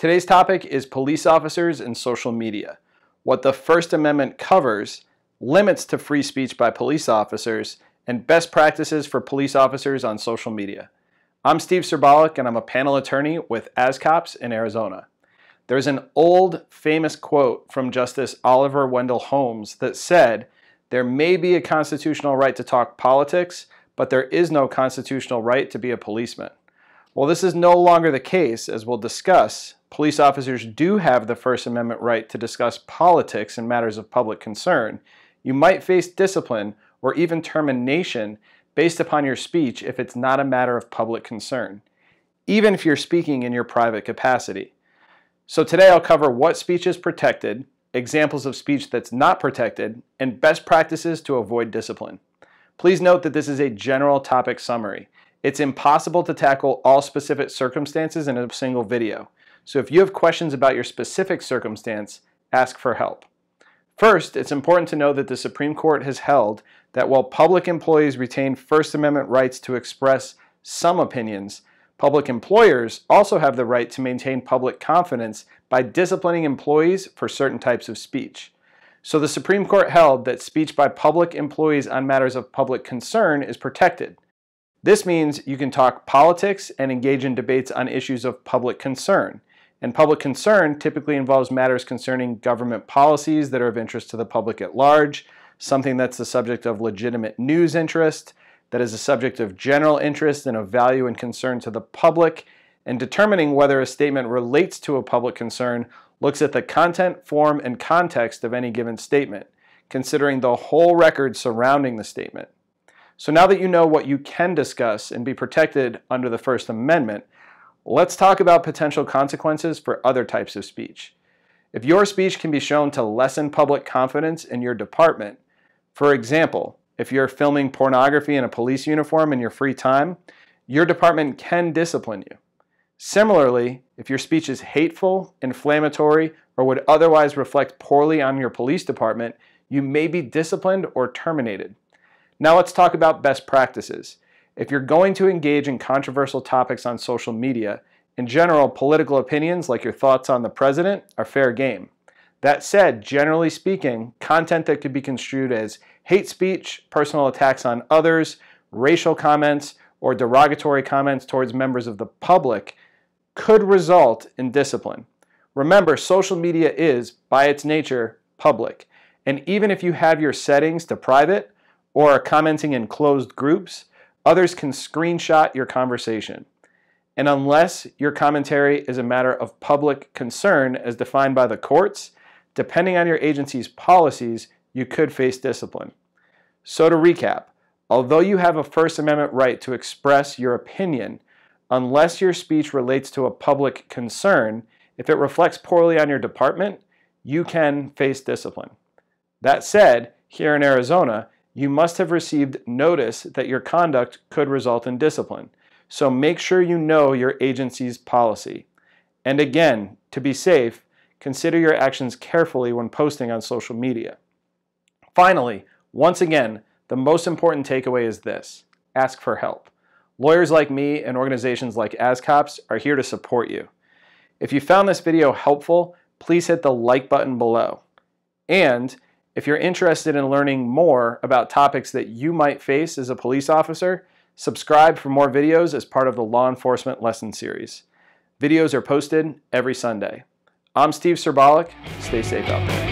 Today's topic is police officers and social media, what the First Amendment covers, limits to free speech by police officers, and best practices for police officers on social media. I'm Steve Cerbalic, and I'm a panel attorney with ASCOPS in Arizona. There's an old, famous quote from Justice Oliver Wendell Holmes that said, "There may be a constitutional right to talk politics, but there is no constitutional right to be a policeman." Well, this is no longer the case, as we'll discuss. Police officers do have the First Amendment right to discuss politics and matters of public concern. You might face discipline or even termination based upon your speech if it's not a matter of public concern, even if you're speaking in your private capacity. So today I'll cover what speech is protected, examples of speech that's not protected, and best practices to avoid discipline. Please note that this is a general topic summary. It's impossible to tackle all specific circumstances in a single video. So if you have questions about your specific circumstance, ask for help. First, it's important to know that the Supreme Court has held that while public employees retain First Amendment rights to express some opinions, public employers also have the right to maintain public confidence by disciplining employees for certain types of speech. So the Supreme Court held that speech by public employees on matters of public concern is protected. This means you can talk politics and engage in debates on issues of public concern. And public concern typically involves matters concerning government policies that are of interest to the public at large, something that's the subject of legitimate news interest, that is a subject of general interest and of value and concern to the public, and determining whether a statement relates to a public concern looks at the content, form, and context of any given statement, considering the whole record surrounding the statement. So now that you know what you can discuss and be protected under the First Amendment, let's talk about potential consequences for other types of speech. If your speech can be shown to lessen public confidence in your department, for example, if you're filming pornography in a police uniform in your free time, your department can discipline you. Similarly, if your speech is hateful, inflammatory, or would otherwise reflect poorly on your police department, you may be disciplined or terminated. Now let's talk about best practices. If you're going to engage in controversial topics on social media, in general, political opinions like your thoughts on the president are fair game. That said, generally speaking, content that could be construed as hate speech, personal attacks on others, racial comments, or derogatory comments towards members of the public could result in discipline. Remember, social media is, by its nature, public. And even if you have your settings to private or are commenting in closed groups, others can screenshot your conversation. And unless your commentary is a matter of public concern as defined by the courts, depending on your agency's policies, you could face discipline. So to recap, although you have a First Amendment right to express your opinion, unless your speech relates to a public concern, if it reflects poorly on your department, you can face discipline. That said, here in Arizona, you must have received notice that your conduct could result in discipline. So make sure you know your agency's policy. And again, to be safe, consider your actions carefully when posting on social media. Finally, once again, the most important takeaway is this: ask for help. Lawyers like me and organizations like ASCOPS are here to support you. If you found this video helpful, please hit the like button below. And if you're interested in learning more about topics that you might face as a police officer, subscribe for more videos as part of the Law Enforcement Lesson Series. Videos are posted every Sunday. I'm Steve Cerbalic. Stay safe out there.